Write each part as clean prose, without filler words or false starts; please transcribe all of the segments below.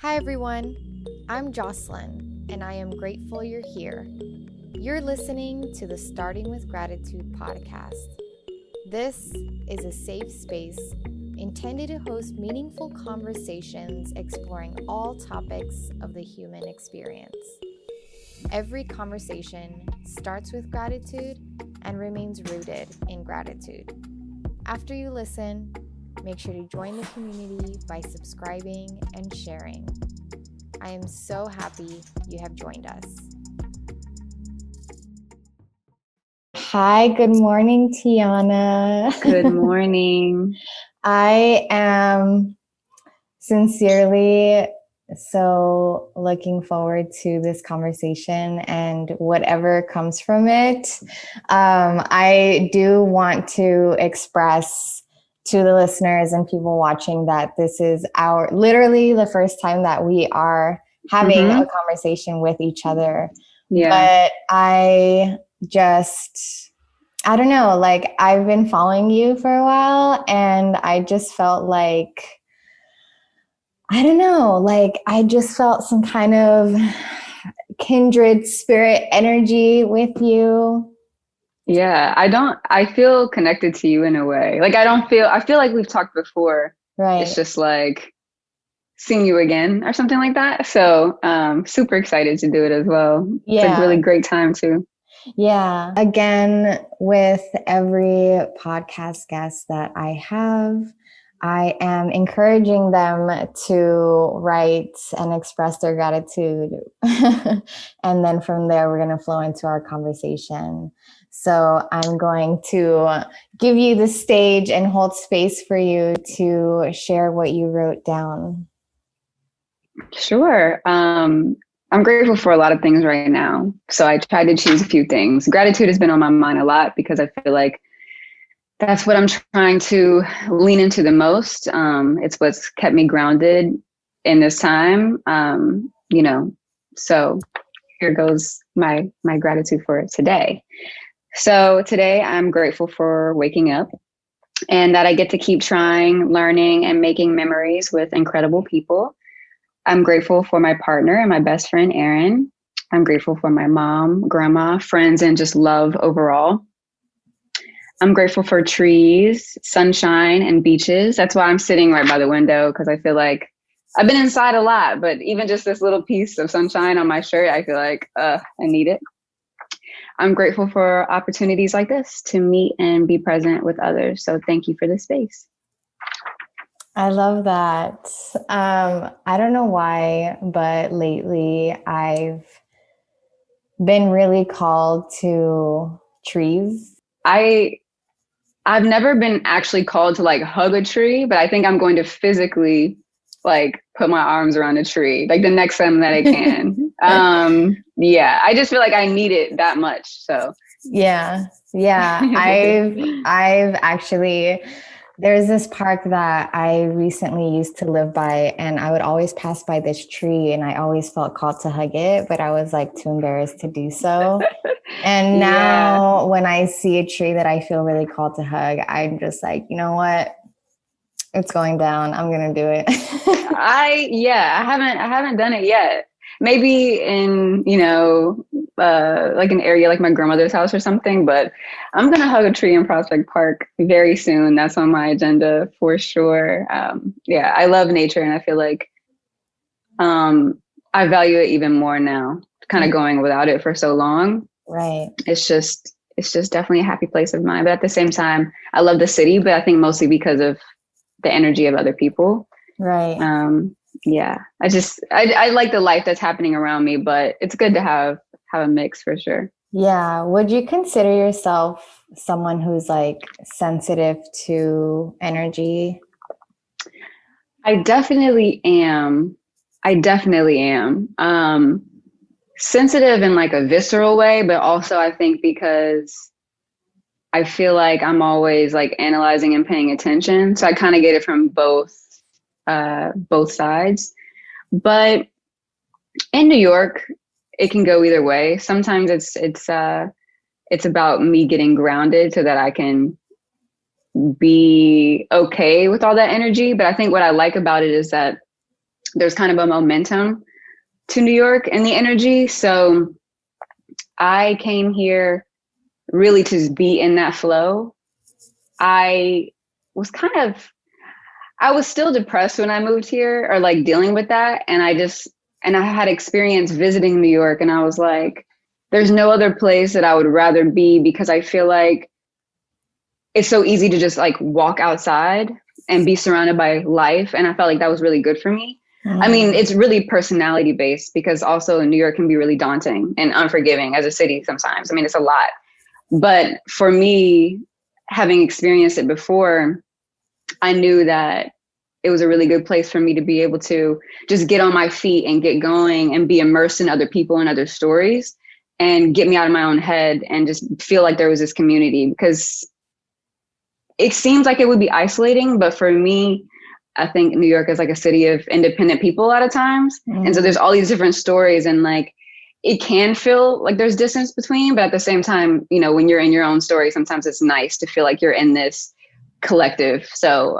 Hi everyone, I'm Jocelyn, and I am grateful you're here. You're listening to the Starting with Gratitude podcast. This is a safe space intended to host meaningful conversations exploring all topics of the human experience. Every conversation starts with gratitude and remains rooted in gratitude. After you listen, make sure to join the community by subscribing and sharing. I am so happy you have joined us. Hi, good morning, Tiana. Good morning. I am sincerely so looking forward to this conversation and whatever comes from it. I do want to express to the listeners and people watching that this is literally the first time that we are having a conversation with each other. Yeah. But I don't know, like I've been following you for a while and I just felt like, I don't know, like I just felt some kind of kindred spirit energy with you. Yeah. I feel connected to you in a way. Like I feel like we've talked before. Right. It's just like seeing you again or something like that. So super excited to do it as well. Yeah. It's a really great time too. Yeah. Again, with every podcast guest that I have, I am encouraging them to write and express their gratitude. And then from there, we're going to flow into our conversation. So I'm going to give you the stage and hold space for you to share what you wrote down. Sure. I'm grateful for a lot of things right now. So I tried to choose a few things. Gratitude has been on my mind a lot because I feel like that's what I'm trying to lean into the most. It's what's kept me grounded in this time. So here goes my gratitude for today. So today I'm grateful for waking up and that I get to keep trying, learning, and making memories with incredible people. I'm grateful for my partner and my best friend, Erin. I'm grateful for my mom, grandma, friends, and just love overall. I'm grateful for trees, sunshine, and beaches. That's why I'm sitting right by the window, because I feel like I've been inside a lot, but even just this little piece of sunshine on my shirt, I feel like I need it. I'm grateful for opportunities like this to meet and be present with others. So thank you for this space. I love that. I don't know why, but lately I've been really called to trees. I've never been actually called to like hug a tree, but I think I'm going to physically like put my arms around a tree, like the next time that I can. Yeah, I just feel like I need it that much. So yeah. I've actually, there's this park that I recently used to live by, and I would always pass by this tree and I always felt called to hug it, but I was like too embarrassed to do so. And now when I see a tree that I feel really called to hug, I'm just like, you know what? It's going down. I'm going to do it. I haven't done it yet. Maybe in, like an area like my grandmother's house or something, but I'm going to hug a tree in Prospect Park very soon. That's on my agenda for sure. I love nature and I feel like I value it even more now, kind of going without it for so long. Right. It's just definitely a happy place of mine. But at the same time, I love the city, but I think mostly because of the energy of other people. Right. I like the life that's happening around me, but it's good to have a mix for sure. Yeah. Would you consider yourself someone who's like sensitive to energy? I definitely am. Sensitive in like a visceral way, but also I think because I feel like I'm always like analyzing and paying attention. So I kind of get it from both sides. But in New York, it can go either way. Sometimes it's about me getting grounded so that I can be okay with all that energy. But I think what I like about it is that there's kind of a momentum to New York and the energy. So I came here really to just be in that flow. I was I was still depressed when I moved here, or like dealing with that. And I had experience visiting New York, and I was like, there's no other place that I would rather be, because I feel like it's so easy to just like walk outside and be surrounded by life. And I felt like that was really good for me. I mean, it's really personality based, because also New York can be really daunting and unforgiving as a city sometimes. I mean, it's a lot. But for me, having experienced it before, I knew that it was a really good place for me to be able to just get on my feet and get going and be immersed in other people and other stories and get me out of my own head and just feel like there was this community. Because it seems like it would be isolating, but for me, I think New York is like a city of independent people a lot of times. And so there's all these different stories, and like, it can feel like there's distance between, but at the same time, you know, when you're in your own story, sometimes it's nice to feel like you're in this collective. So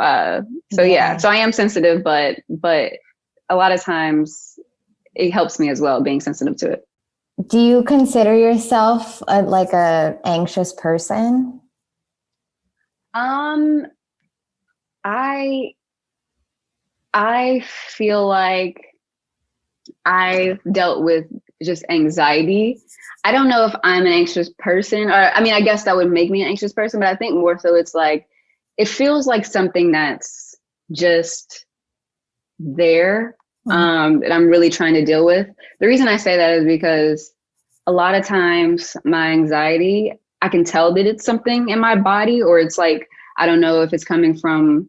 yeah, so I am sensitive, but a lot of times it helps me as well, being sensitive to it. Do you consider yourself like a anxious person? I feel like I've dealt with just anxiety. I don't know if I'm an anxious person, or I mean, I guess that would make me an anxious person, but I think more so it's like, it feels like something that's just there, that I'm really trying to deal with. The reason I say that is because a lot of times my anxiety, I can tell that it's something in my body, or it's like, I don't know if it's coming from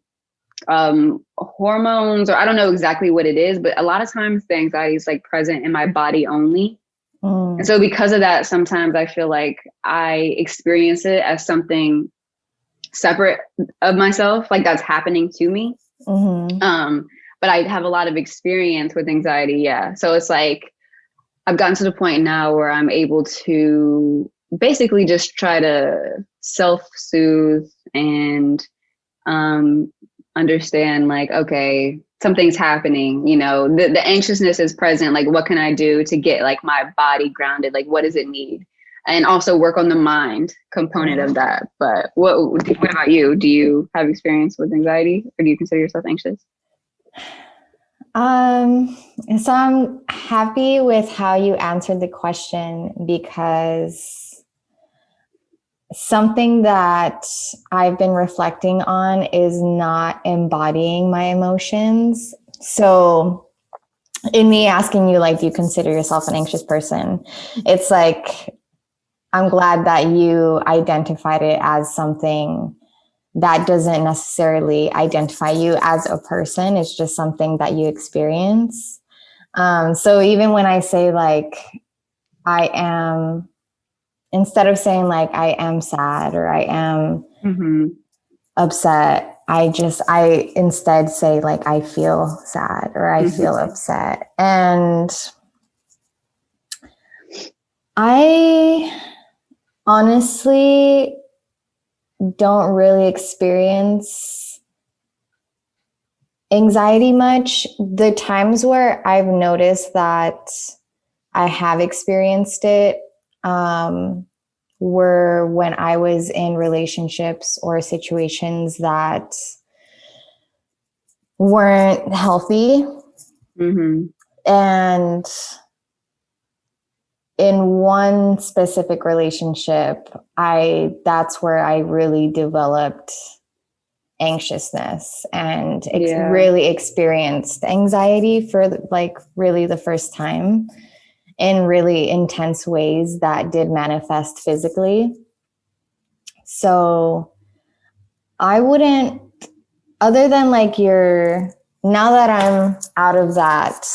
hormones, or I don't know exactly what it is, but a lot of times the anxiety is like present in my body only. And so because of that, sometimes I feel like I experience it as something separate of myself, like that's happening to me. But I have a lot of experience with anxiety. Yeah. So it's like, I've gotten to the point now where I'm able to basically just try to self-soothe and understand, like, okay, something's happening, you know, the anxiousness is present. Like, what can I do to get like my body grounded? Like, what does it need? And also work on the mind component of that. But what about you? Do you have experience with anxiety, or do you consider yourself anxious? So I'm happy with how you answered the question, because something that I've been reflecting on is not embodying my emotions. So in me asking you, like, do you consider yourself an anxious person? It's like, I'm glad that you identified it as something that doesn't necessarily identify you as a person. It's just something that you experience. So even when I say like, I am, instead of saying like, I am sad or I am upset, I instead say like, I feel sad or I feel upset. And I honestly don't really experience anxiety much. The times where I've noticed that I have experienced it were when I was in relationships or situations that weren't healthy. And in one specific relationship, that's where I really developed anxiousness and really experienced anxiety for like really the first time in really intense ways that did manifest physically. So I wouldn't, other than like now that I'm out of that,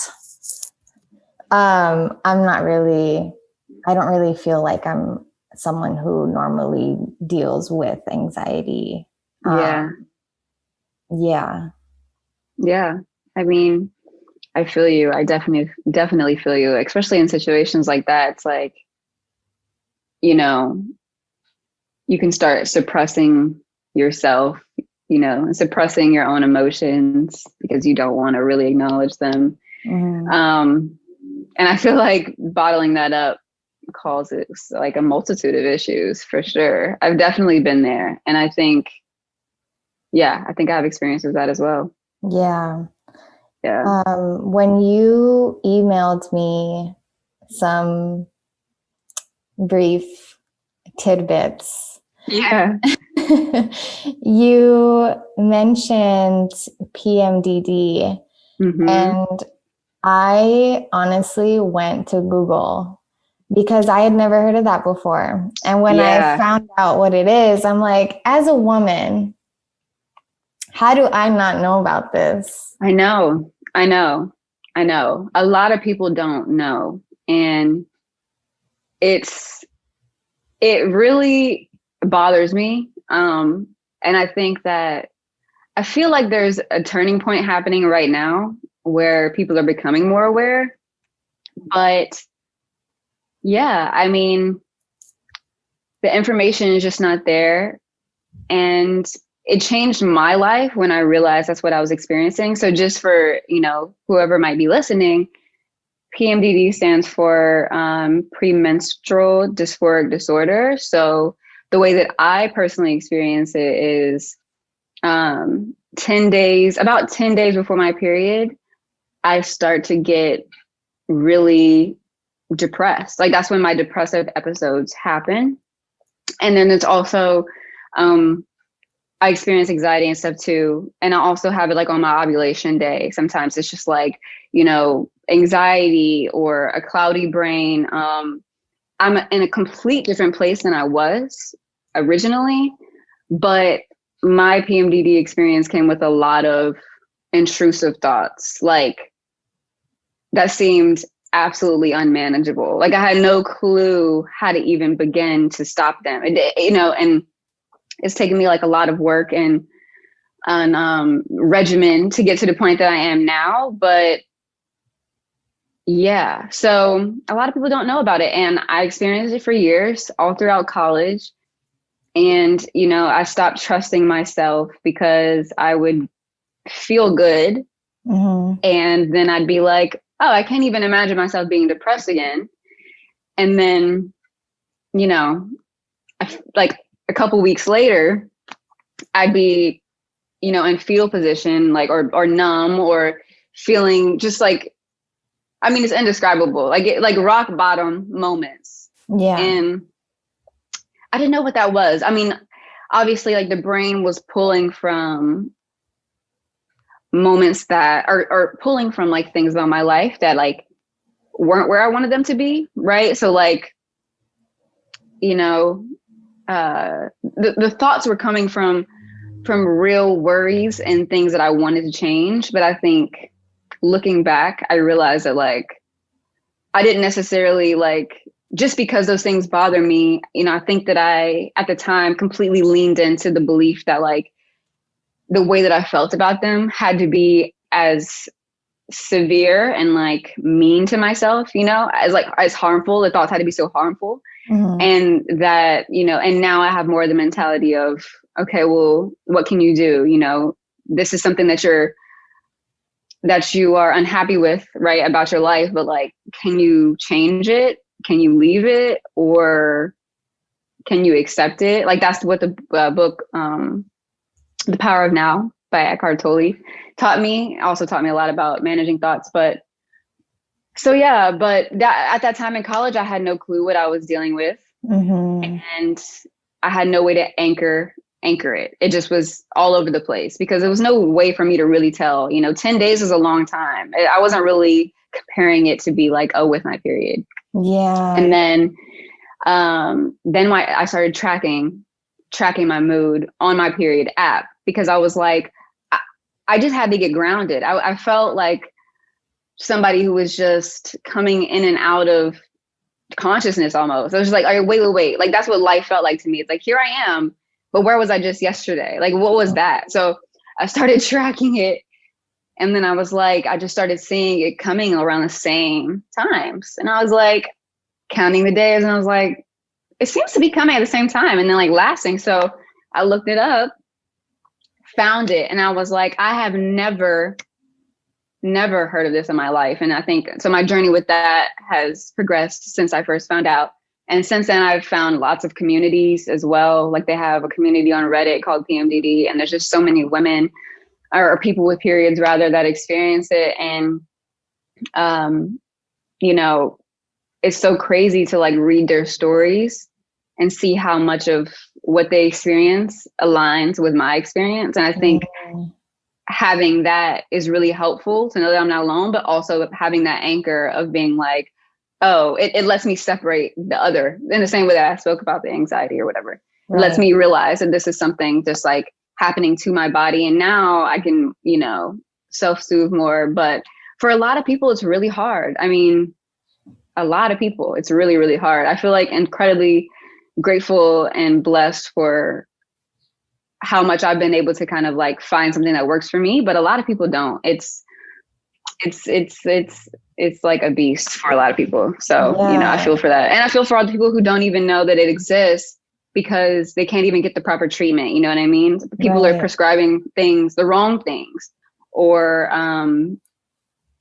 I don't really feel like I'm someone who normally deals with anxiety. Yeah. I mean, I feel you. I definitely feel you, especially in situations like that. It's like, you know, you can start suppressing yourself and suppressing your own emotions because you don't want to really acknowledge them. And I feel like bottling that up causes like a multitude of issues for sure. I've definitely been there. And I think I have experience with that as well. Yeah. Yeah. When you emailed me some brief tidbits, Yeah. you mentioned PMDD, and I honestly went to Google because I had never heard of that before. And when I found out what it is, I'm like, as a woman, how do I not know about this? I know. A lot of people don't know. And it really bothers me. And I think that I feel like there's a turning point happening right now where people are becoming more aware. But yeah, I mean, the information is just not there. And it changed my life when I realized that's what I was experiencing. So just for, whoever might be listening, PMDD stands for premenstrual dysphoric disorder. So the way that I personally experience it is about 10 days before my period, I start to get really depressed. Like that's when my depressive episodes happen. And then it's also, I experience anxiety and stuff too. And I also have it like on my ovulation day. Sometimes it's just like, anxiety or a cloudy brain. I'm in a complete different place than I was originally, but my PMDD experience came with a lot of intrusive thoughts, like that seemed absolutely unmanageable. Like I had no clue how to even begin to stop them. And it's taken me like a lot of work and regimen to get to the point that I am now. But yeah, so a lot of people don't know about it. And I experienced it for years, all throughout college. And, I stopped trusting myself because I would feel good. And then I'd be like, oh, I can't even imagine myself being depressed again. And then, like a couple weeks later, I'd be, in fetal position, like, or numb or feeling just like, I mean, it's indescribable, like rock bottom moments. Yeah. And I didn't know what that was. I mean, obviously like the brain was pulling from moments that are pulling from like things about my life that like weren't where I wanted them to be. Right. So like, the thoughts were coming from real worries and things that I wanted to change. But I think looking back, I realized that like, I didn't necessarily like, just because those things bother me, I think that I, at the time, completely leaned into the belief that like the way that I felt about them had to be as severe and like mean to myself, as harmful. The thoughts had to be so harmful. And that, and now I have more of the mentality of, okay, well, what can you do? This is something that you are unhappy with, right, about your life, but like, can you change it? Can you leave it? Or can you accept it? Like that's what the book, The Power of Now by Eckhart Tolle taught me. Also taught me a lot about managing thoughts. But so, yeah, but at that time in college, I had no clue what I was dealing with. And I had no way to anchor it. It just was all over the place because there was no way for me to really tell, 10 days is a long time. I wasn't really comparing it to be like, oh, with my period. Yeah. And then I started tracking my mood on my period app because I was like, I just had to get grounded. I felt like somebody who was just coming in and out of consciousness almost. I was just like, all right, wait. Like that's what life felt like to me. It's like, here I am, but where was I just yesterday? Like, what was that? So I started tracking it. And then I was like, I just started seeing it coming around the same times. And I was like, counting the days, and I was like, it seems to be coming at the same time and then like lasting. So I looked it up, found it. And I was like, I have never heard of this in my life. And I think, so my journey with that has progressed since I first found out. And since then, I've found lots of communities as well. Like they have a community on Reddit called PMDD, and there's just so many women or people with periods rather that experience it. And, you know, it's so crazy to like read their stories and see how much of what they experience aligns with my experience. And I think having that is really helpful to know that I'm not alone, but also having that anchor of being like, oh, it lets me separate the other in the same way that I spoke about the anxiety or whatever. Right. It lets me realize that this is something just like happening to my body. And now I can, you know, self-soothe more. But for a lot of people, it's really hard. I mean, a lot of people, it's really, really hard. I feel like incredibly grateful and blessed for how much I've been able to kind of like find something that works for me, but a lot of people don't. It's like a beast for a lot of people. So, you know, I feel for that. And I feel for all the people who don't even know that it exists because they can't even get the proper treatment. You know what I mean? People are prescribing things, the wrong things, or,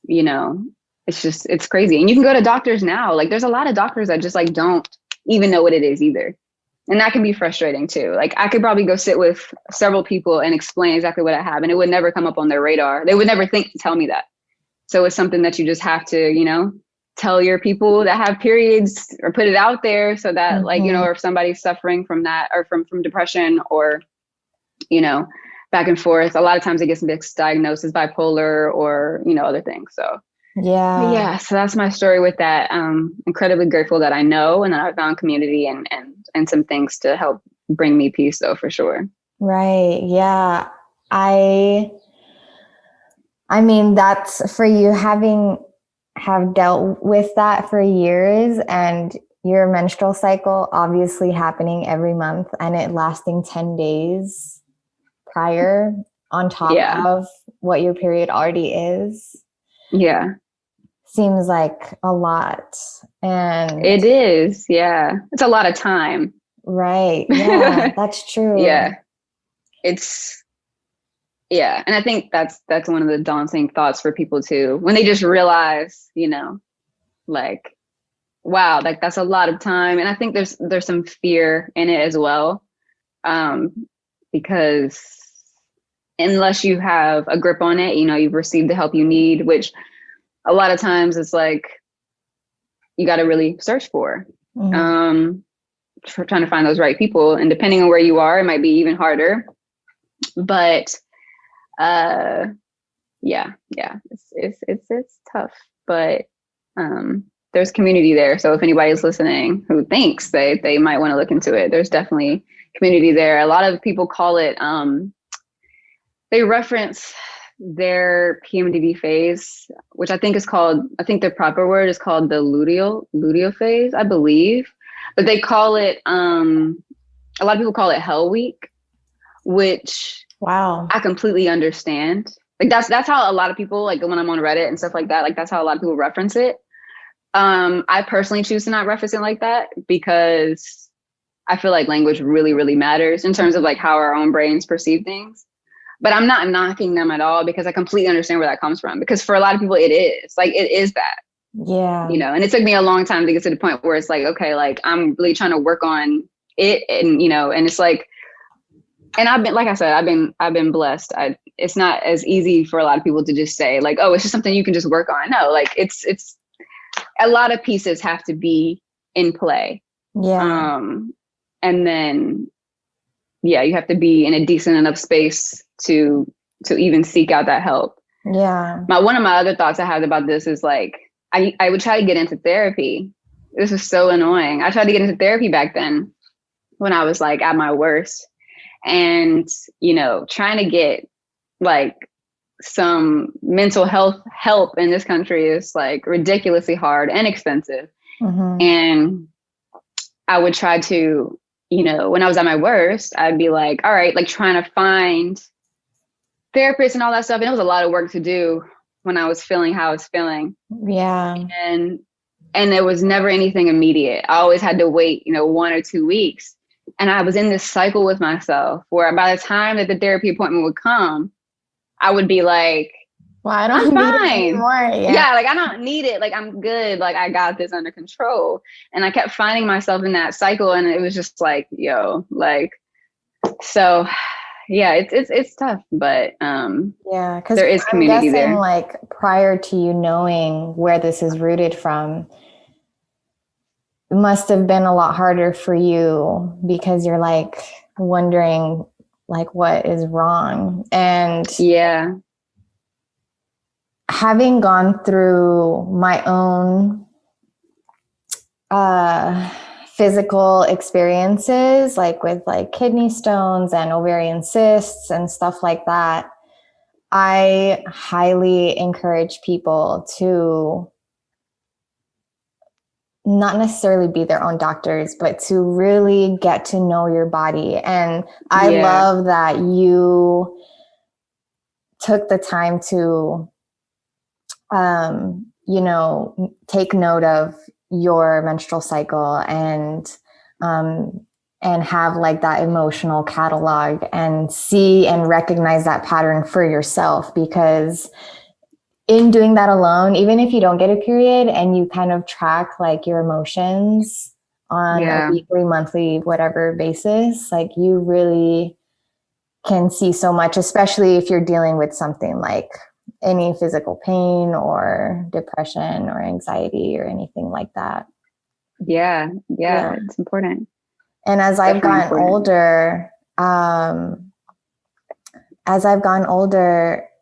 you know, it's crazy. And you can go to doctors now. Like there's a lot of doctors that just like don't even know what it is either. And that can be frustrating too. Like I could probably go sit with several people and explain exactly what I have, and it would never come up on their radar. They would never think to tell me that. So it's something that you just have to, you know, tell your people that have periods or put it out there so that like, you know, or if somebody's suffering from that or from depression or, you know, back and forth, a lot of times it gets misdiagnosed as bipolar or, you know, other things. So yeah, so that's my story with that. Incredibly grateful that I know and that I found community and some things to help bring me peace though, for sure. Right. Yeah. I mean, that's for you have dealt with that for years, and your menstrual cycle obviously happening every month and it lasting 10 days prior on top of what your period already is. Yeah. Seems like a lot. And it is. Yeah. It's a lot of time. Right. Yeah, that's true. Yeah. And I think that's one of the daunting thoughts for people too, when they just realize, you know, like, wow, like that's a lot of time. And I think there's some fear in it as well. Because unless you have a grip on it, you know, you've received the help you need, which a lot of times it's like, you got to really search for trying to find those right people. And depending on where you are, it might be even harder. But it's tough, but there's community there. So if anybody's listening who thinks they might want to look into it, there's definitely community there. A lot of people call it, they reference their PMDD phase, which I think the proper word is called the luteal phase, I believe. But they call it, a lot of people call it Hell Week, which I completely understand. Like that's how a lot of people, like when I'm on Reddit and stuff like that, like that's how a lot of people reference it. I personally choose to not reference it like that because I feel like language really, really matters in terms of like how our own brains perceive things. But I'm not knocking them at all because I completely understand where that comes from. Because for a lot of people, it is that. Yeah. You know, and it took me a long time to get to the point where it's like, okay, like I'm really trying to work on it, and you know, and it's like, and I've been, like I said, I've been blessed. It's not as easy for a lot of people to just say like, oh, it's just something you can just work on. No, like it's a lot of pieces have to be in play. Yeah. And then, you have to be in a decent enough space to even seek out that help. Yeah. One of my other thoughts I had about this is like, I would try to get into therapy. This is so annoying. I tried to get into therapy back then when I was like at my worst. And, you know, trying to get like some mental health help in this country is like ridiculously hard and expensive. And I would try to, you know, when I was at my worst, I'd be like, all right, like trying to find therapists and all that stuff. And it was a lot of work to do when I was feeling how I was feeling. Yeah. And there was never anything immediate. I always had to wait, you know, 1 or 2 weeks. And I was in this cycle with myself where by the time that the therapy appointment would come, I would be like, well, I I'm don't need it fine. anymore. Yeah, like I don't need it. Like I'm good. Like I got this under control. And I kept finding myself in that cycle, and it was just like, yo, like, so yeah, it's tough, but yeah, because there is I'm community guessing there. like prior to you knowing where this is rooted from, it must have been a lot harder for you because you're like wondering like what is wrong. And Yeah. having gone through my own physical experiences, like with like kidney stones and ovarian cysts and stuff like that, I highly encourage people to not necessarily be their own doctors, but to really get to know your body. And I love that you took the time to, take note of your menstrual cycle and have like that emotional catalog and see and recognize that pattern for yourself. Because in doing that alone, even if you don't get a period and you kind of track like your emotions on a weekly, monthly, whatever basis, like you really can see so much, especially if you're dealing with something like any physical pain or depression or anxiety or anything like that. Yeah. It's important. And as I've gotten older,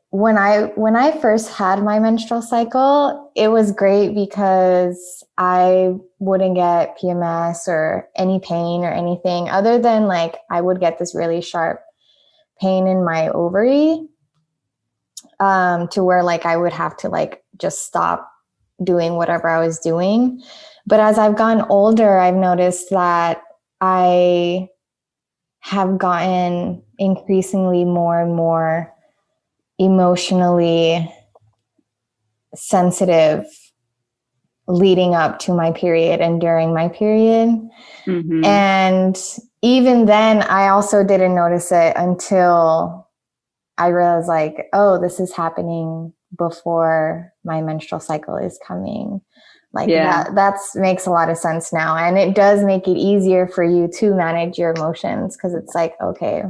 when I first had my menstrual cycle, it was great because I wouldn't get PMS or any pain or anything other than like I would get this really sharp pain in my ovary, to where like I would have to like just stop doing whatever I was doing. But as I've gotten older, I've noticed that I have gotten increasingly more and more emotionally sensitive leading up to my period and during my period. Mm-hmm. And even then, I also didn't notice it until I realized like, oh, this is happening before my menstrual cycle is coming. Like that makes a lot of sense now. And it does make it easier for you to manage your emotions, because it's like, okay,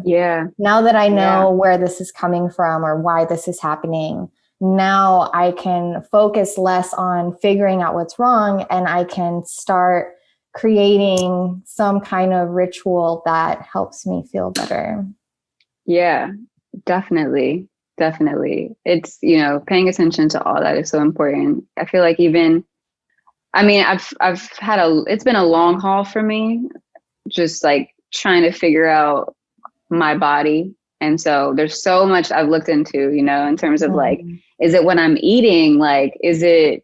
now that I know where this is coming from or why this is happening, now I can focus less on figuring out what's wrong, and I can start creating some kind of ritual that helps me feel better. Yeah, definitely. It's, paying attention to all that is so important. I feel like it's been a long haul for me, just like trying to figure out my body. And so there's so much I've looked into, in terms of like, is it what I'm eating? Like, is it,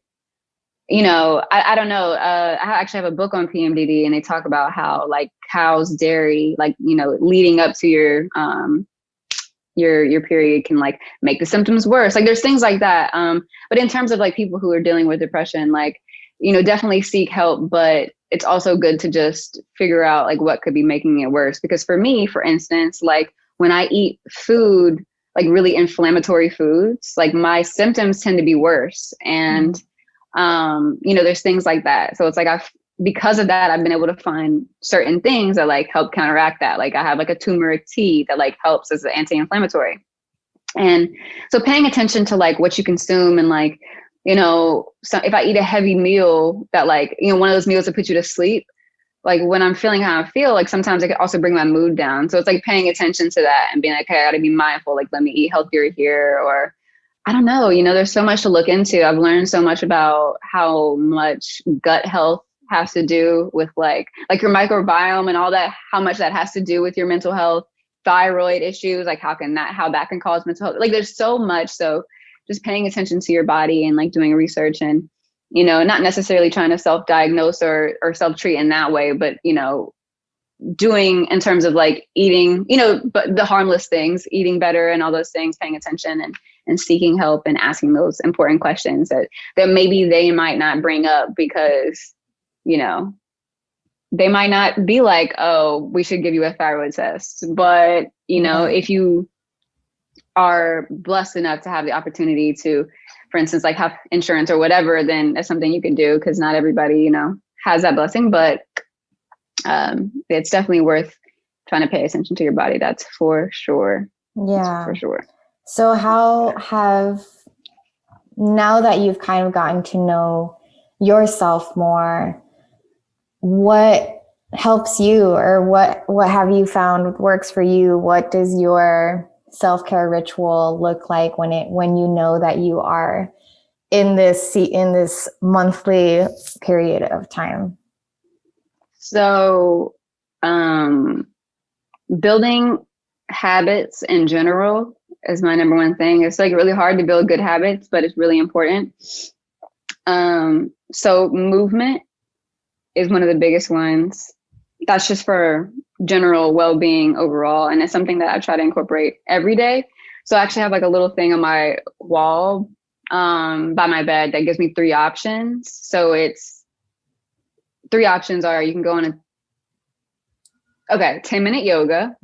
I don't know. I actually have a book on PMDD, and they talk about how like cow's dairy, like, leading up to your period can like make the symptoms worse. Like there's things like that. But in terms of like people who are dealing with depression, like, definitely seek help, but it's also good to just figure out like what could be making it worse. Because for me, for instance, like when I eat food, like really inflammatory foods, like my symptoms tend to be worse. And, there's things like that. So it's like because of that, I've been able to find certain things that like help counteract that. Like I have like a turmeric tea that like helps as an anti-inflammatory. And so paying attention to like what you consume, and like, so if I eat a heavy meal that like, one of those meals that put you to sleep, like when I'm feeling how I feel, like sometimes it can also bring my mood down. So it's like paying attention to that and being like, okay, I gotta be mindful. Like, let me eat healthier here. Or I don't know, there's so much to look into. I've learned so much about how much gut health has to do with like your microbiome and all that, how much that has to do with your mental health, thyroid issues, like how that can cause mental health. Like there's so much. So just paying attention to your body and like doing research, and, not necessarily trying to self-diagnose or self-treat in that way, but, doing in terms of like eating, but the harmless things, eating better and all those things, paying attention and seeking help and asking those important questions that maybe they might not bring up because, they might not be like, oh, we should give you a thyroid test. But, you know, if you are blessed enough to have the opportunity to, for instance, like have insurance or whatever, then that's something you can do, because not everybody, you know, has that blessing. But it's definitely worth trying to pay attention to your body. That's for sure. Yeah. For sure. So now that you've kind of gotten to know yourself more, what helps you, or what have you found works for you? What does your self-care ritual look like when you know that you are in this monthly period of time? So, building habits in general is my number one thing. It's like really hard to build good habits, but it's really important. So movement is one of the biggest ones. That's just for general well-being overall. And it's something that I try to incorporate every day. So I actually have like a little thing on my wall by my bed that gives me 3 options. So it's 3 options are, you can go on 10-minute yoga.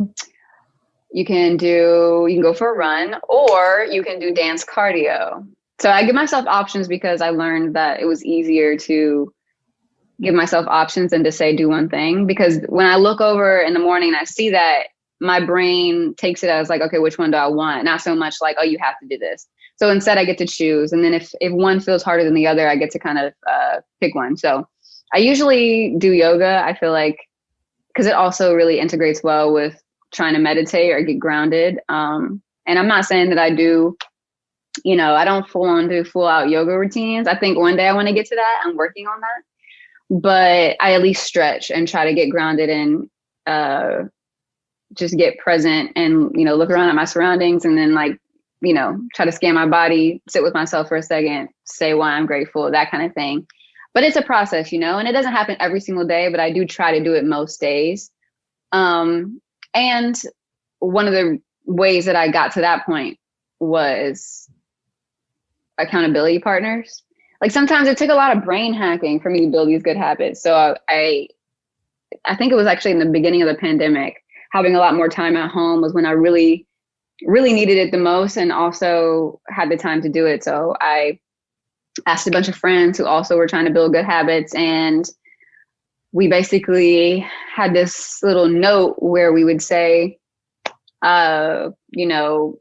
You can go for a run, or you can do dance cardio. So I give myself options because I learned that it was easier to give myself options than to say do one thing. Because when I look over in the morning and I see that, my brain takes it as like, okay, which one do I want? Not so much like, oh, you have to do this. So instead I get to choose. And then if one feels harder than the other, I get to kind of pick one. So I usually do yoga. I feel like, because it also really integrates well with trying to meditate or get grounded. And I'm not saying that I do, you know, I don't do full out yoga routines. I think one day I want to get to that. I'm working on that. But I at least stretch and try to get grounded and just get present and, you know, look around at my surroundings, and then like, you know, try to scan my body, sit with myself for a second, say why I'm grateful, that kind of thing. But it's a process, you know, and it doesn't happen every single day, but I do try to do it most days. And one of the ways that I got to that point was accountability partners. Like sometimes it took a lot of brain hacking for me to build these good habits. So I think it was actually in the beginning of the pandemic, having a lot more time at home was when I really, really needed it the most, and also had the time to do it. So I asked a bunch of friends who also were trying to build good habits, and we basically had this little note where we would say, you know,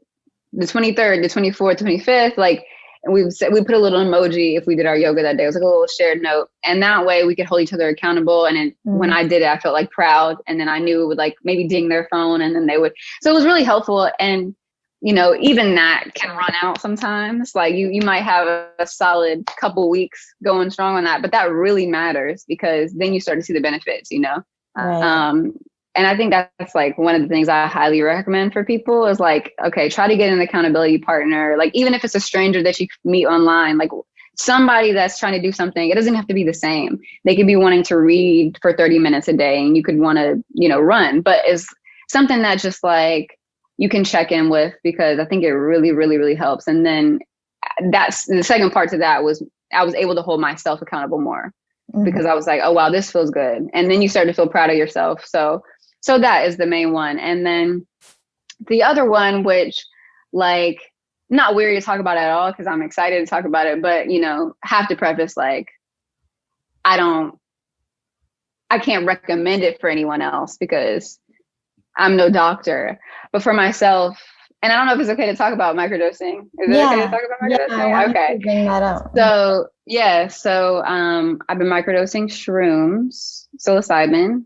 the 23rd, the 24th, 25th, like, and we put a little emoji if we did our yoga that day. It was like a little shared note. And that way we could hold each other accountable. And when I did it, I felt like proud. And then I knew it would like maybe ding their phone, and then they would. So it was really helpful. And, you know, even that can run out sometimes. Like you might have a solid couple weeks going strong on that, but that really matters, because then you start to see the benefits, you know? Right. And I think that's like one of the things I highly recommend for people is like, okay, try to get an accountability partner. Like, even if it's a stranger that you meet online, like somebody that's trying to do something, it doesn't have to be the same. They could be wanting to read for 30 minutes a day, and you could want to, you know, run, but it's something that just like you can check in with, because I think it really, really, really helps. And then that's the second part to that was I was able to hold myself accountable more, because I was like, oh, wow, this feels good. And then you start to feel proud of yourself. So that is the main one. And then the other one, which like not weird to talk about at all, because I'm excited to talk about it, but, you know, have to preface, like, I can't recommend it for anyone else because I'm no doctor, but for myself, and I don't know if it's okay to talk about microdosing. Is it okay to talk about microdosing? Yeah, okay. Bring that up. So I've been microdosing shrooms, psilocybin.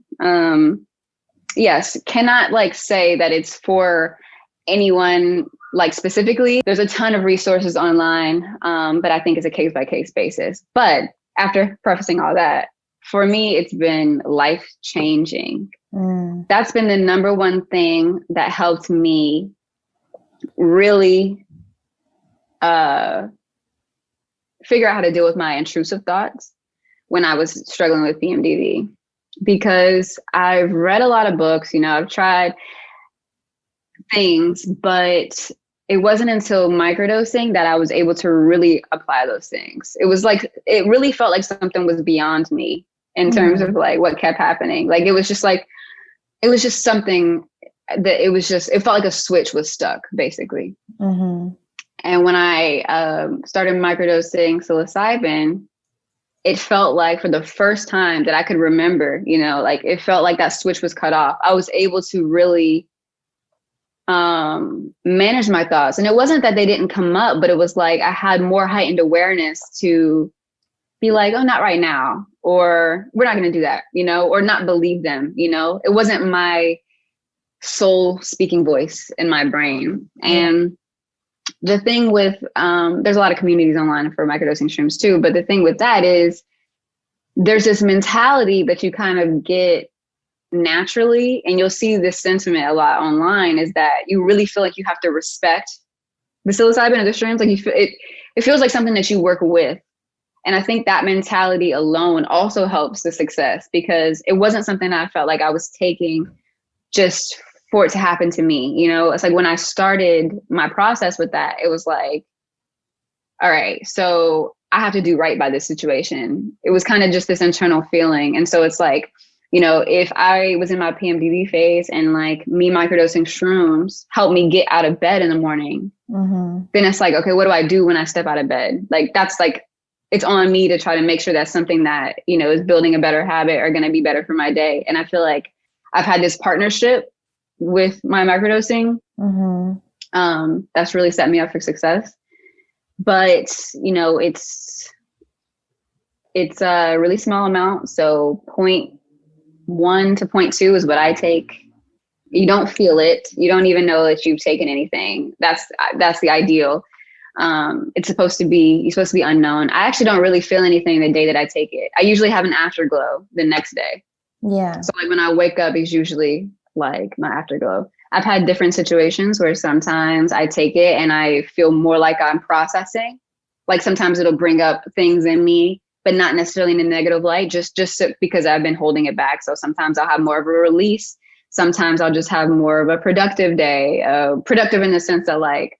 Yes, cannot like say that it's for anyone like specifically. There's a ton of resources online, but I think it's a case by case basis. But after prefacing all that, for me, it's been life changing. That's been the number one thing that helped me really figure out how to deal with my intrusive thoughts when I was struggling with PMDD. Because I've read a lot of books, you know, I've tried things, but it wasn't until microdosing that I was able to really apply those things. It was like, it really felt like something was beyond me. in terms of like what kept happening. Like, it was just something that it felt like a switch was stuck, basically. And when I started microdosing psilocybin, it felt like, for the first time that I could remember, you know, like, it felt like that switch was cut off. I was able to really manage my thoughts. And it wasn't that they didn't come up, but it was like I had more heightened awareness to be like, oh, not right now, or we're not going to do that, you know, or not believe them, you know. It wasn't my soul speaking voice in my brain. And the thing with, there's a lot of communities online for microdosing shrooms too, but the thing with that is there's this mentality that you kind of get naturally, and you'll see this sentiment a lot online, is that you really feel like you have to respect the psilocybin or the shrooms. Like, it feels like something that you work with. And I think that mentality alone also helps the success, because it wasn't something I felt like I was taking just for it to happen to me. You know, it's like when I started my process with that, it was like, all right, so I have to do right by this situation. It was kind of just this internal feeling. And so it's like, you know, if I was in my PMDD phase and like me microdosing shrooms helped me get out of bed in the morning, then it's like, okay, what do I do when I step out of bed? Like, that's like, it's on me to try to make sure that's something that, you know, is building a better habit or going to be better for my day. And I feel like I've had this partnership with my microdosing that's really set me up for success. But, you know, it's a really small amount. So 0.1 to 0.2 is what I take. You don't feel it. You don't even know that you've taken anything. That's the ideal. You're supposed to be unknown. I actually don't really feel anything the day that I take it. I usually have an afterglow the next day. Yeah. So like when I wake up is usually like my afterglow. I've had different situations where sometimes I take it and I feel more like I'm processing. Like sometimes it'll bring up things in me, but not necessarily in a negative light, just because I've been holding it back. So sometimes I'll have more of a release. Sometimes I'll just have more of a productive day, productive in the sense that like,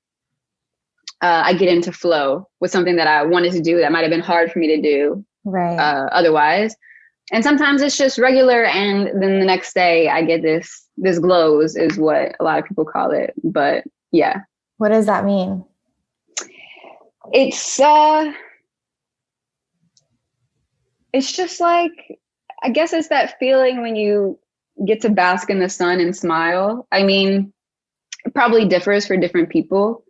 I get into flow with something that I wanted to do that might have been hard for me to do otherwise. And sometimes it's just regular. And then the next day I get this glows is what a lot of people call it. But yeah. What does that mean? It's just like, I guess it's that feeling when you get to bask in the sun and smile. I mean, it probably differs for different people.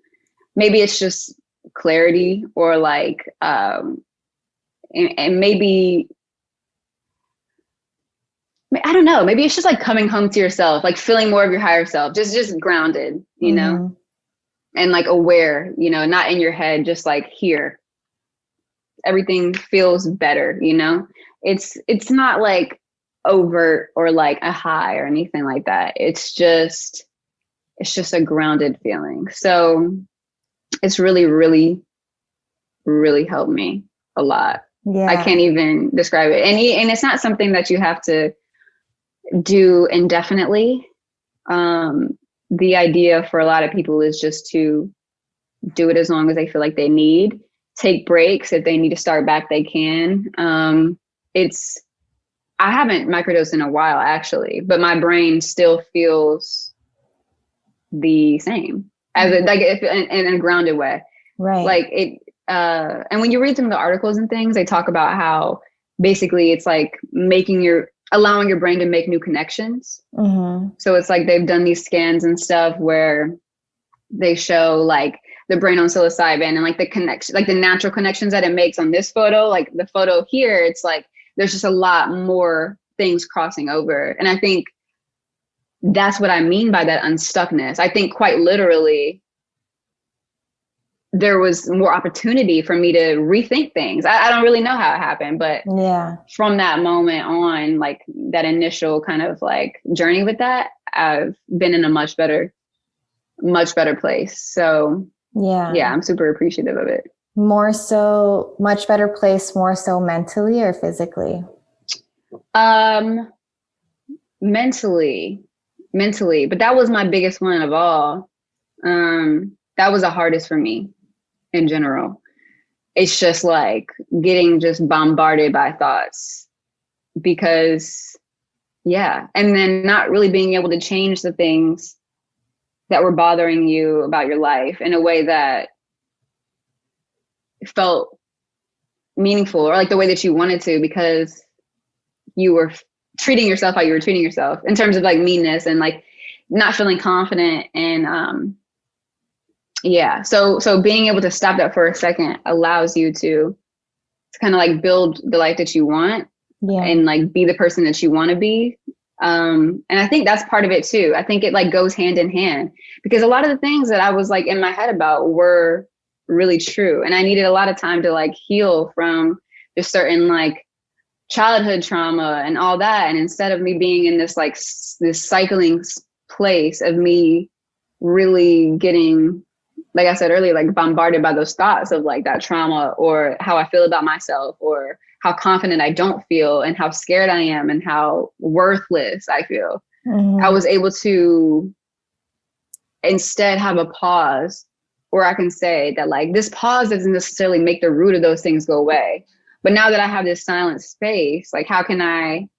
Maybe it's just clarity, or like, and maybe, I don't know, maybe it's just like coming home to yourself, like feeling more of your higher self, just grounded, you know, and like aware, you know, not in your head, just like here. Everything feels better, you know. It's not like overt or like a high or anything like that. It's just a grounded feeling. So it's really, really, really helped me a lot. Yeah. I can't even describe it. And it's not something that you have to do indefinitely. The idea for a lot of people is just to do it as long as they feel like they need. Take breaks. If they need to start back, they can. I haven't microdosed in a while, actually, but my brain still feels the same as like if in a grounded way. Right. Like it, and when you read some of the articles and things, they talk about how basically it's like allowing your brain to make new connections. So it's like they've done these scans and stuff where they show like the brain on psilocybin and like the connection, like the natural connections that it makes on this photo, like the photo here, it's like there's just a lot more things crossing over. And I think that's what I mean by that unstuckness. I think quite literally there was more opportunity for me to rethink things. I don't really know how it happened, but yeah, from that moment on, like that initial kind of like journey with that, I've been in a much better place. So yeah, I'm super appreciative of it. More so, much better place, more so mentally or physically? Mentally, but that was my biggest one of all. That was the hardest for me in general. It's just like getting just bombarded by thoughts because yeah. And then not really being able to change the things that were bothering you about your life in a way that felt meaningful, or like the way that you wanted to, because you were treating yourself how you were treating yourself in terms of like meanness and like not feeling confident. And yeah, so being able to stop that for a second allows you to kind of like build the life that you want, and like be the person that you want to be. And I think that's part of it too. I think it like goes hand in hand, because a lot of the things that I was like in my head about were really true. And I needed a lot of time to like heal from just certain like childhood trauma and all that. And instead of me being in this like this cycling place of me really getting, like I said earlier, like bombarded by those thoughts of like that trauma, or how I feel about myself, or how confident I don't feel, and how scared I am, and how worthless I feel. I was able to instead have a pause where I can say that like this pause doesn't necessarily make the root of those things go away. But now that I have this silent space, like how can I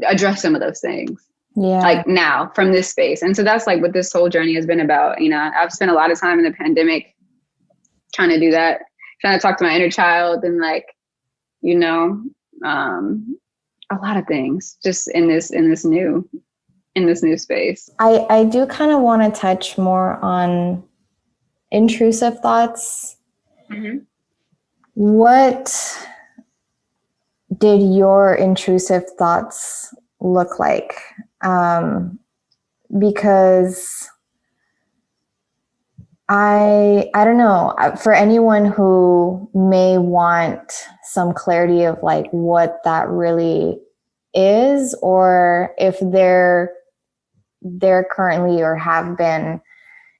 address some of those things? Yeah. Like now from this space. And so that's like what this whole journey has been about. You know, I've spent a lot of time in the pandemic trying to do that, trying to talk to my inner child, and like, you know, a lot of things just in this new space. I do kind of want to touch more on intrusive thoughts. Mm-hmm. What did your intrusive thoughts look like? Because I don't know, for anyone who may want some clarity of like what that really is, or if they're currently or have been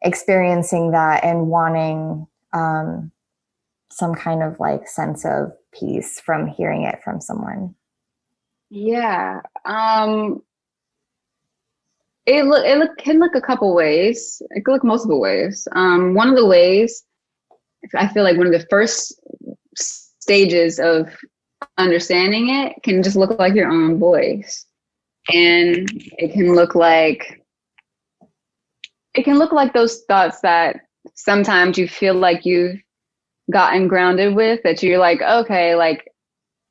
experiencing that and wanting some kind of like sense of peace from hearing it from someone. Yeah. It can look a couple ways. It could look multiple ways. One of the ways, I feel like one of the first stages of understanding it can just look like your own voice. And it can look like those thoughts that sometimes you feel like you've gotten grounded with, that you're like, okay, like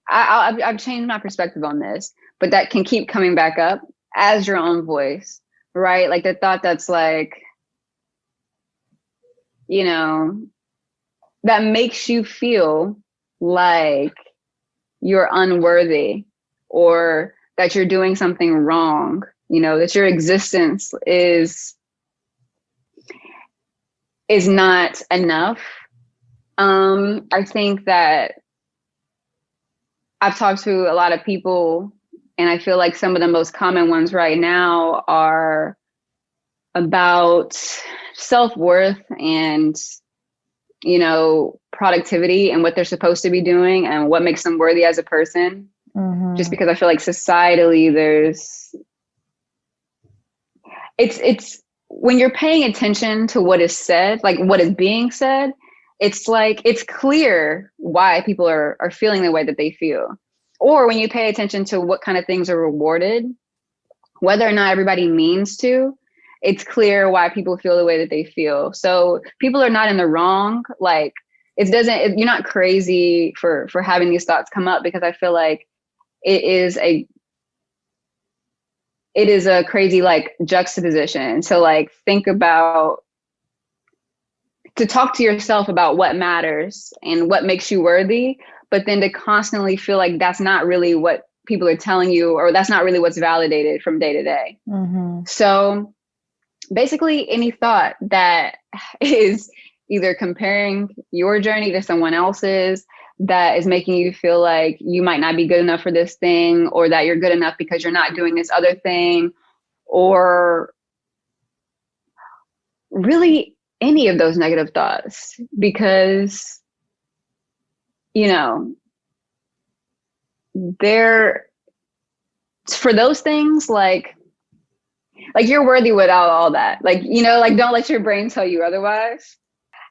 I've changed my perspective on this, but that can keep coming back up as your own voice, right? Like the thought that's like, you know, that makes you feel like you're unworthy, or that you're doing something wrong, you know, that your existence is not enough. I think that I've talked to a lot of people, and I feel like some of the most common ones right now are about self-worth and, you know, productivity and what they're supposed to be doing and what makes them worthy as a person. Mm-hmm. Just because I feel like societally it's when you're paying attention to what is said, like what is being said, it's like, it's clear why people are feeling the way that they feel. Or when you pay attention to what kind of things are rewarded, whether or not everybody means to, it's clear why people feel the way that they feel. So people are not in the wrong. Like you're not crazy for having these thoughts come up, because I feel like it is a crazy like juxtaposition to like think about, to talk to yourself about what matters and what makes you worthy, but then to constantly feel like that's not really what people are telling you, or that's not really what's validated from day to day. Mm-hmm. So basically any thought that is either comparing your journey to someone else's, that is making you feel like you might not be good enough for this thing, or that you're good enough because you're not doing this other thing, or really any of those negative thoughts, because, you know, for those things, like you're worthy without all that, like, you know, like don't let your brain tell you otherwise.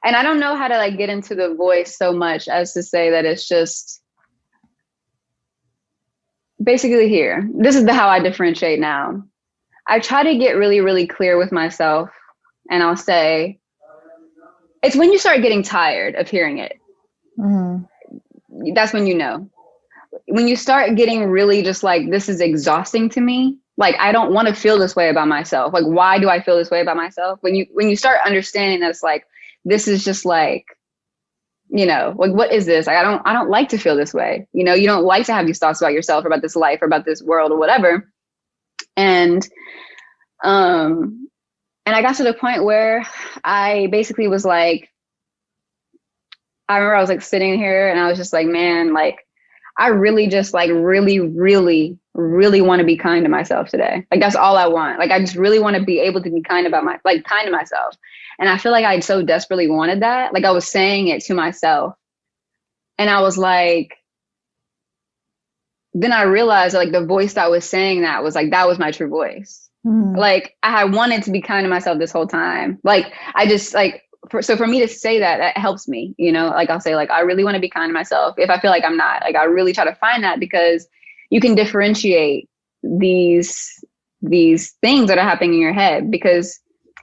And I don't know how to like get into the voice so much as to say that it's just basically here, this is how I differentiate now. I try to get really, really clear with myself, and I'll say, it's when you start getting tired of hearing it. That's when you know. When you start getting really just like, this is exhausting to me. Like, I don't want to feel this way about myself. Like, why do I feel this way about myself? When you start understanding that it's like, this is just like, like, what is this? Like, I don't like to feel this way. You don't like to have these thoughts about yourself or about this life or about this world or whatever. And I got to the point where I basically was like, I remember I was like sitting here and I was just like, man, like, I really just like really, really, really want to be kind to myself today. Like, that's all I want. Like, I just really want to be able to be kind to myself. And I feel like I so desperately wanted that. Like, I was saying it to myself. And I was like, then I realized like the voice that was saying that was like, that was my true voice. Like, I wanted to be kind to myself this whole time. Like, I just like, so for me to say that helps me, like I'll say like, I really want to be kind to myself. If I feel like I'm not, like, I really try to find that, because you can differentiate these things that are happening in your head, because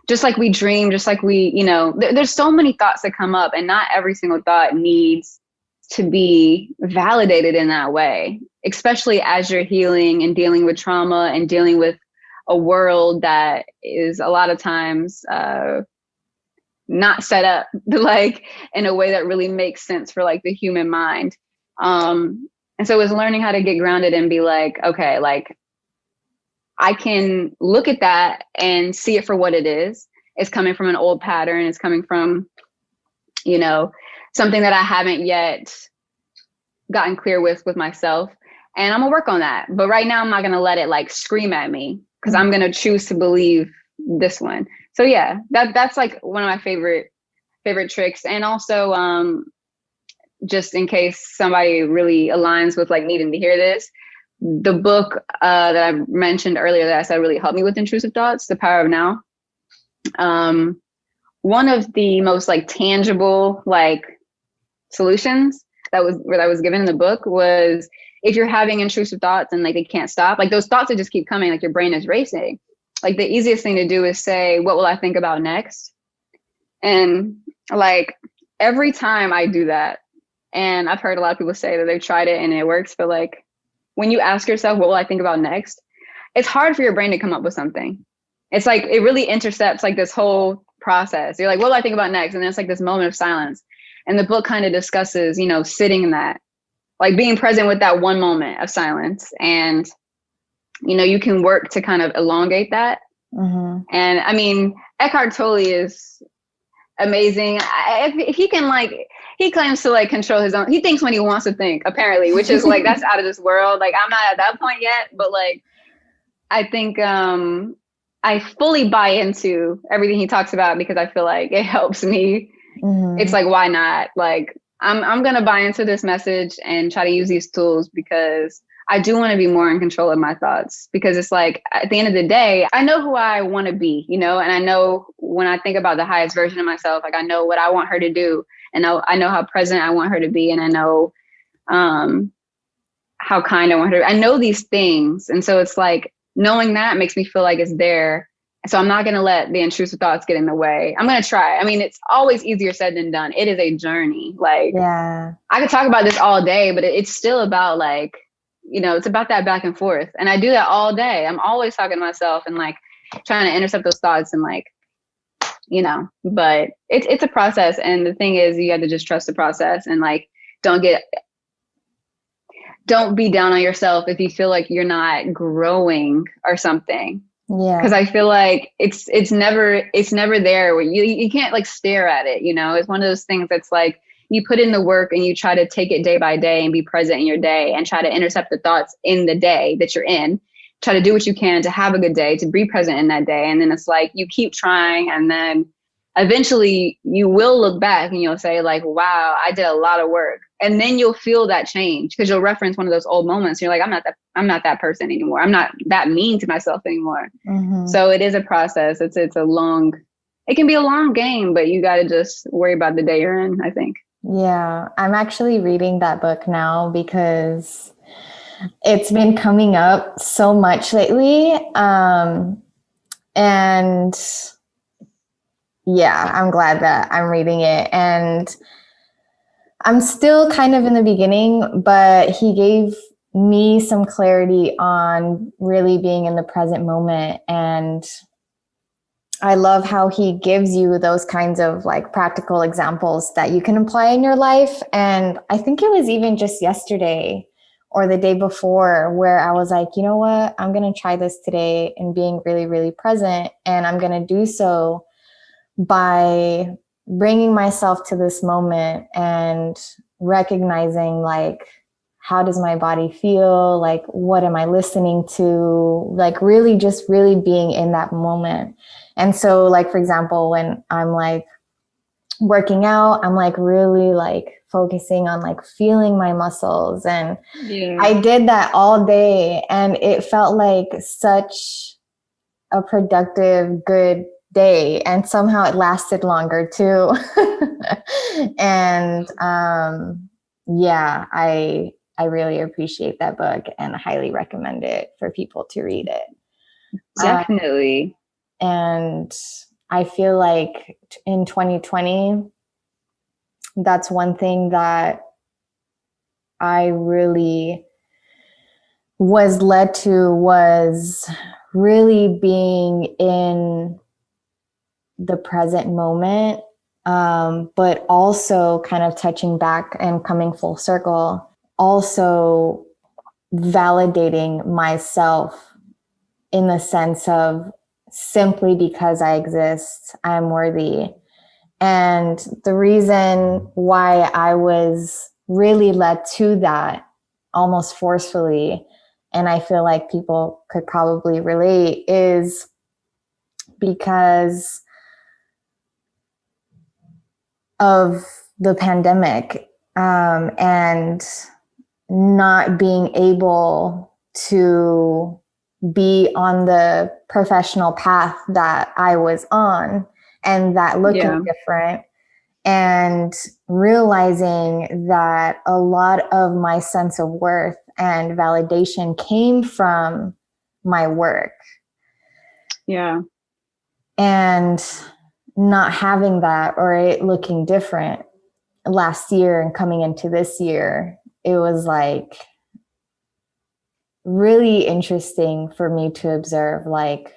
just like we dream, just like we, there's so many thoughts that come up, and not every single thought needs to be validated in that way, especially as you're healing and dealing with trauma and dealing with a world that is a lot of times not set up like in a way that really makes sense for like the human mind. And so it was learning how to get grounded and be like, okay, like, I can look at that and see it for what it is. It's coming from an old pattern. It's coming from, something that I haven't yet gotten clear with myself. And I'm gonna work on that. But right now I'm not gonna let it like scream at me, because I'm gonna choose to believe this one. So yeah, that's like one of my favorite tricks. And also, just in case somebody really aligns with like needing to hear this, the book that I mentioned earlier that I said really helped me with intrusive thoughts, The Power of Now. One of the most like tangible like solutions that was given in the book was, if you're having intrusive thoughts and like they can't stop, like those thoughts that just keep coming, like your brain is racing, like the easiest thing to do is say, what will I think about next? And like every time I do that, and I've heard a lot of people say that they've tried it and it works, but like when you ask yourself, what will I think about next? It's hard for your brain to come up with something. It's like, it really intercepts like this whole process. You're like, what will I think about next? And then it's like this moment of silence. And the book kind of discusses, sitting in that, like being present with that one moment of silence. And, you can work to kind of elongate that. And I mean, Eckhart Tolle is amazing. If he can like, he claims to like control his own, he thinks when he wants to think, apparently, which is like, that's out of this world. Like, I'm not at that point yet, but like, I think I fully buy into everything he talks about, because I feel like it helps me. It's like, why not? Like, I'm going to buy into this message and try to use these tools, because I do want to be more in control of my thoughts, because it's like, at the end of the day, I know who I want to be, and I know when I think about the highest version of myself, like I know what I want her to do, and I know how present I want her to be. And I know how kind I want her to, I know these things. And so it's like, knowing that makes me feel like it's there. So I'm not going to let the intrusive thoughts get in the way. I'm going to try. I mean, it's always easier said than done. It is a journey. Like, yeah, I could talk about this all day, but it's still about like, it's about that back and forth. And I do that all day. I'm always talking to myself and like trying to intercept those thoughts and like, but it's a process. And the thing is, you have to just trust the process, and like, don't be down on yourself if you feel like you're not growing or something. Yeah. Because I feel like it's never there where you can't like stare at it. It's one of those things that's like, you put in the work and you try to take it day by day and be present in your day and try to intercept the thoughts in the day that you're in. Try to do what you can to have a good day, to be present in that day. And then it's like, you keep trying, and then eventually you will look back and you'll say like, wow, I did a lot of work. And then you'll feel that change, because you'll reference one of those old moments. You're like, I'm not that person anymore. I'm not that mean to myself anymore. So it is a process. It can be a long game, but you got to just worry about the day you're in, I think. Yeah. I'm actually reading that book now, because It's been coming up so much lately. And yeah, I'm glad that I'm reading it. And I'm still kind of in the beginning, but he gave me some clarity on really being in the present moment. And I love how he gives you those kinds of like practical examples that you can apply in your life. And I think it was even just yesterday or the day before where I was like, you know what, I'm going to try this today and being really, really present. And I'm going to do so by bringing myself to this moment and recognizing like, how does my body feel? Like, what am I listening to? Like really just really being in that moment. And so like, for example, when I'm like working out, I'm like really like focusing on like feeling my muscles. And I did that all day and it felt like such a productive, good day. And somehow it lasted longer too. And yeah, I really appreciate that book and highly recommend it for people to read it. Definitely. And I feel like in 2020, that's one thing that I really was led to was really being in the present moment, but also kind of touching back and coming full circle, also validating myself in the sense of simply because I exist, I'm worthy. And the reason why I was really led to that almost forcefully, and I feel like people could probably relate, is because of the pandemic, and not being able to be on the professional path that I was on and that looking different, and realizing that a lot of my sense of worth and validation came from my work. Yeah. And not having that or it looking different last year and coming into this year, it was like really interesting for me to observe, like,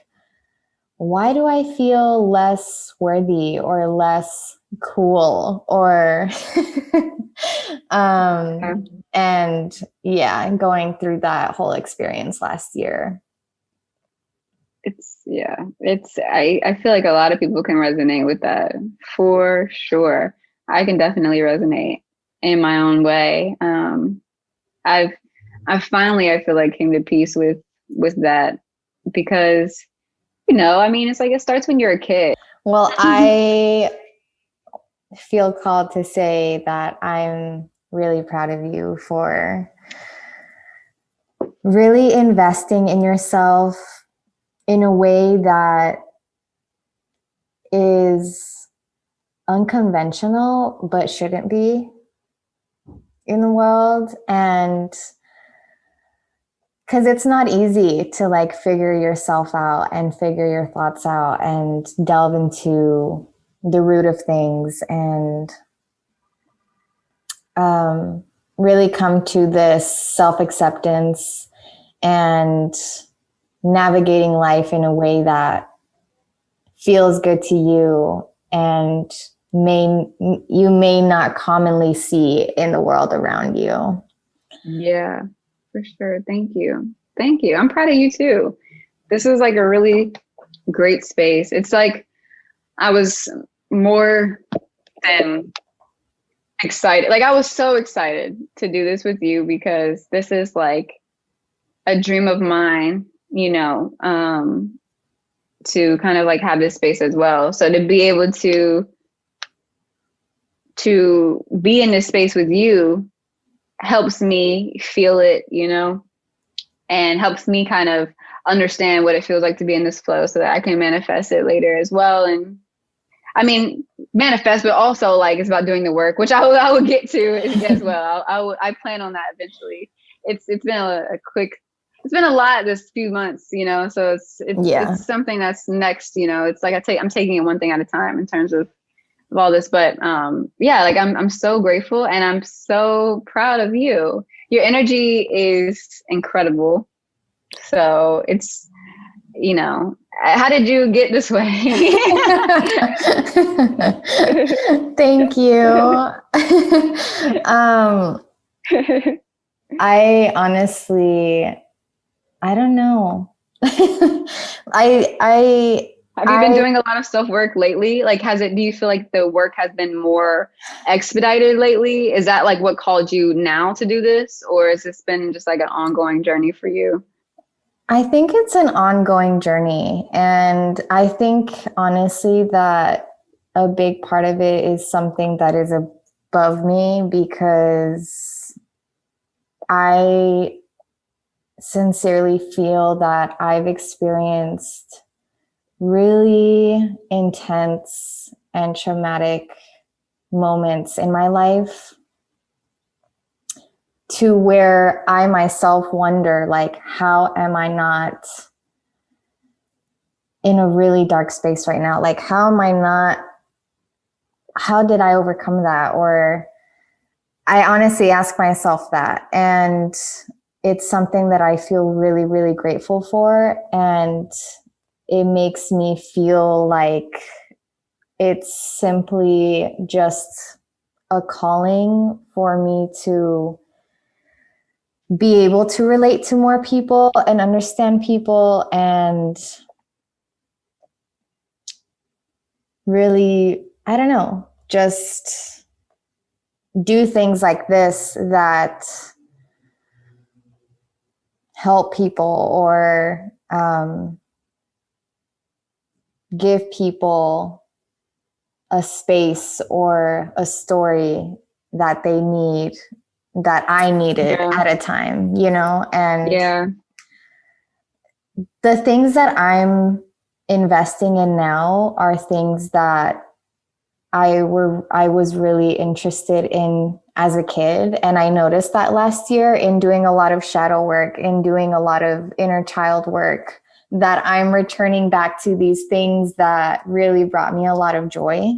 why do I feel less worthy or less cool or and yeah, going through that whole experience last year. I feel like a lot of people can resonate with that for sure. I can definitely resonate in my own way. I've finally, I feel like, came to peace with that because, I mean, it's like it starts when you're a kid. Well, I feel called to say that I'm really proud of you for really investing in yourself in a way that is unconventional but shouldn't be in the world. And because it's not easy to like figure yourself out and figure your thoughts out and delve into the root of things and really come to this self-acceptance and navigating life in a way that feels good to you and you may not commonly see in the world around you. Yeah, for sure. Thank you. Thank you. I'm proud of you too. This is like a really great space. It's like I was more than excited. Like I was so excited to do this with you because this is like a dream of mine, to kind of like have this space as well. So to be able to be in this space with you helps me feel it, and helps me kind of understand what it feels like to be in this flow so that I can manifest it later as well. And I mean, manifest, but also like it's about doing the work, which I will get to as well. I plan on that eventually. it's been it's been a lot this few months, so it's something that's next, it's like I'm taking it one thing at a time in terms of all this, but yeah, like I'm so grateful and I'm so proud of you. Your energy is incredible. So it's, how did you get this way? Thank you. I honestly, I don't know. Have you been doing a lot of self-work lately? Like, do you feel like the work has been more expedited lately? Is that like what called you now to do this? Or has this been just like an ongoing journey for you? I think it's an ongoing journey. And I think honestly that a big part of it is something that is above me, because I sincerely feel that I've experienced really intense and traumatic moments in my life, to where I myself wonder, like, how am I not in a really dark space right now? Like, how did I overcome that? Or I honestly ask myself that. And it's something that I feel really, really grateful for. And it makes me feel like it's simply just a calling for me to be able to relate to more people and understand people, and really, I don't know, just do things like this that help people, or give people a space or a story that they need, that I needed at a time, and the things that I'm investing in now are things that I was really interested in as a kid. And I noticed that last year in doing a lot of shadow work, in doing a lot of inner child work, that I'm returning back to these things that really brought me a lot of joy.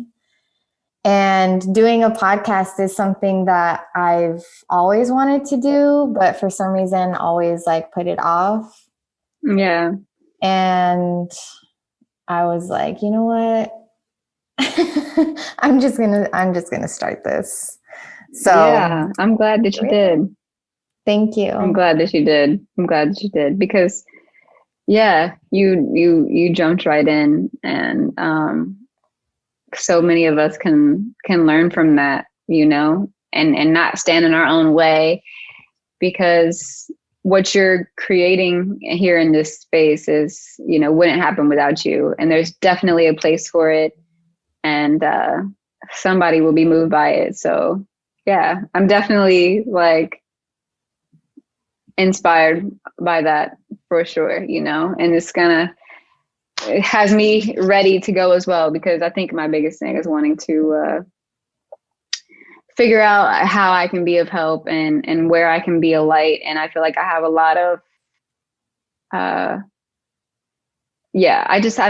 And doing a podcast is something that I've always wanted to do, but for some reason always like put it off. Yeah. And I was like, you know what? I'm just gonna start this. So yeah, I'm glad that you did. Thank you. I'm glad that you did, because you jumped right in, and so many of us can learn from that, and not stand in our own way, because what you're creating here in this space is, wouldn't happen without you. And there's definitely a place for it, and somebody will be moved by it. So yeah, I'm definitely like inspired by that for sure, and it has me ready to go as well, because I think my biggest thing is wanting to figure out how I can be of help, and where I can be a light. And I feel like I have a lot of I've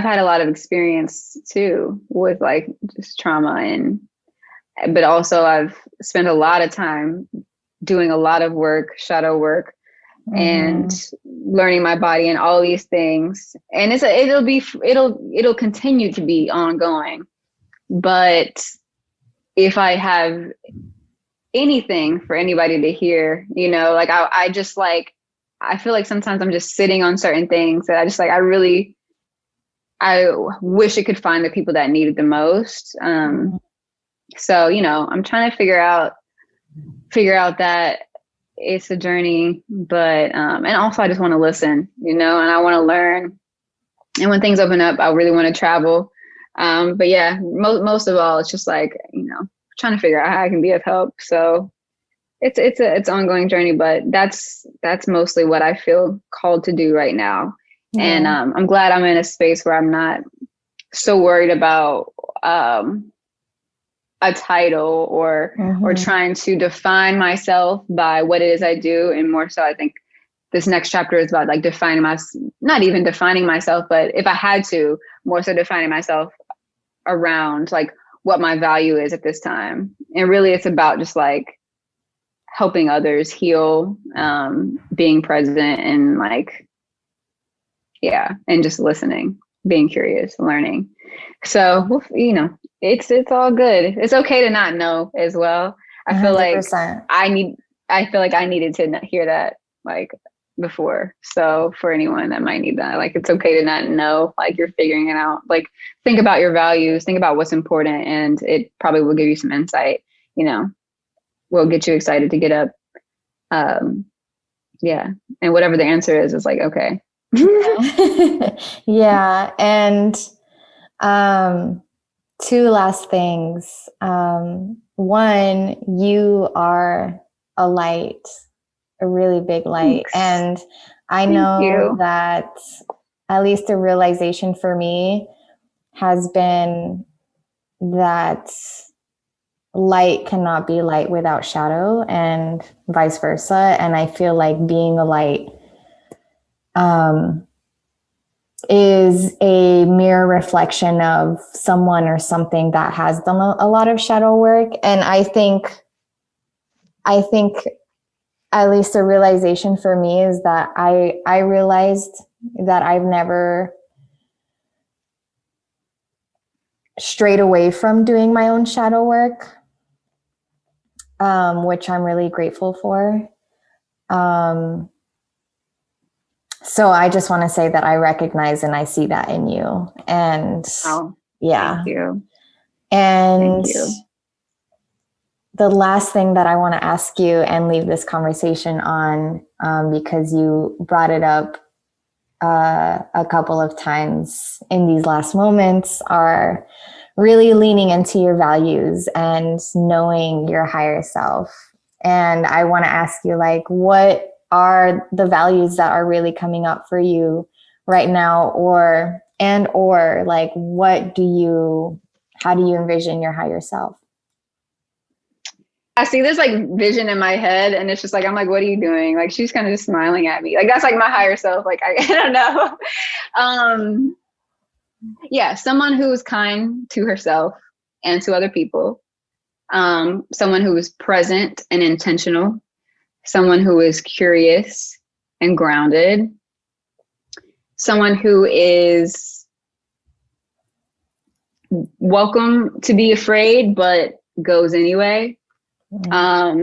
had a lot of experience too with like just trauma, but also I've spent a lot of time doing a lot of work, shadow work, and learning my body and all these things. And it'll continue to be ongoing. But if I have anything for anybody to hear, like I just like, I feel like sometimes I'm just sitting on certain things that I just like, I wish it could find the people that need it the most. So, I'm trying to figure out that it's a journey, but, and also I just want to listen, and I want to learn. And when things open up, I really want to travel. But yeah, most of all, it's just like, trying to figure out how I can be of help. So it's an ongoing journey, but that's mostly what I feel called to do right now. Yeah. And I'm glad I'm in a space where I'm not so worried about a title or trying to define myself by what it is I do. And more so, I think this next chapter is about like not even defining myself, but if I had to, more so defining myself around like what my value is at this time. And really it's about just like helping others heal, being present and like, yeah, and just listening, being curious, learning. So, you know, it's all good. It's okay to not know as well. I feel 100%. like I needed to hear that like before. So for anyone that might need that, like, it's okay to not know, like you're figuring it out. Like, think about your values, think about what's important, and it probably will give you some insight, you know, will get you excited to get up. Yeah. And whatever the answer is like, okay. Yeah. And two last things. One, you are a light, a really big light. Thanks. And I know that at least a realization for me has been that light cannot be light without shadow, and vice versa. And I feel like being a light is a mirror reflection of someone or something that has done a lot of shadow work. And I think at least a realization for me is that I realized that I've never strayed away from doing my own shadow work, which I'm really grateful for. So I just want to say that I recognize and I see that in you. And yeah. Thank you. And thank you. The last thing that I want to ask you and leave this conversation on, because you brought it up a couple of times in these last moments, are really leaning into your values and knowing your higher self. And I want to ask you, like, what are the values that are really coming up for you right now, or like, how do you envision your higher self? I see this like vision in my head, and it's just like, I'm like, what are you doing? Like, she's kind of just smiling at me. Like, that's like my higher self. Like, I don't know. Yeah, someone who's kind to herself and to other people. Someone who is present and intentional. Someone who is curious and grounded. Someone who is welcome to be afraid, but goes anyway.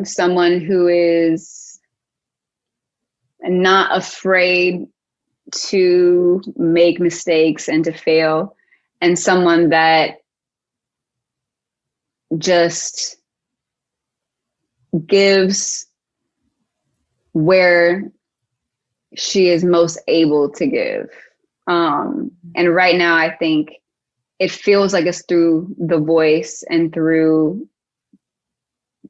Someone who is not afraid to make mistakes and to fail, and someone that just gives where she is most able to give. And right now, I think it feels like it's through the voice and through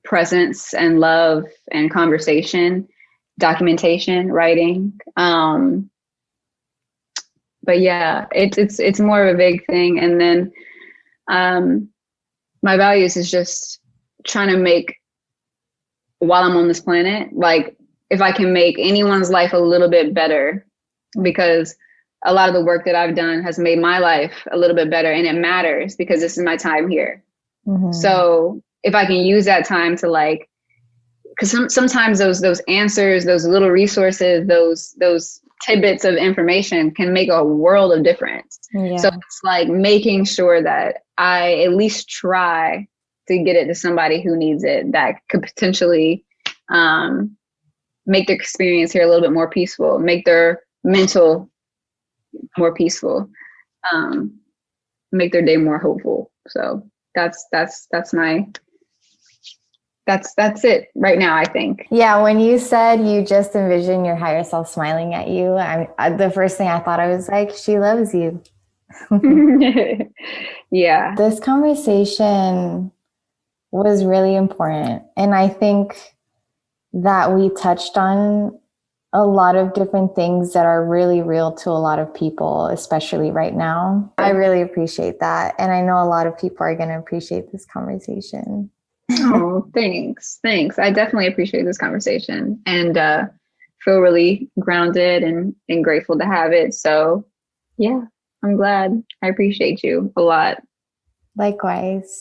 presence and love and conversation, documentation, writing. But yeah, it's more of a big thing. And then my values is just trying to make, while I'm on this planet, like, if I can make anyone's life a little bit better, because a lot of the work that I've done has made my life a little bit better, and it matters because this is my time here. Mm-hmm. So if I can use that time to, like, because sometimes those answers, those little resources, those tidbits of information can make a world of difference. Yeah. So it's like making sure that I at least try to get it to somebody who needs it, that could potentially make their experience here a little bit more peaceful, make their mental more peaceful, make their day more hopeful. So that's it right now, I think. Yeah, when you said you just envision your higher self smiling at you, the first thing I thought, I was like, she loves you. Yeah. This conversation was really important. And I think that we touched on a lot of different things that are really real to a lot of people, especially right now. I really appreciate that. And I know a lot of people are going to appreciate this conversation. Oh, thanks. Thanks. I definitely appreciate this conversation and feel really grounded and grateful to have it. So, yeah, I'm glad. I appreciate you a lot. Likewise.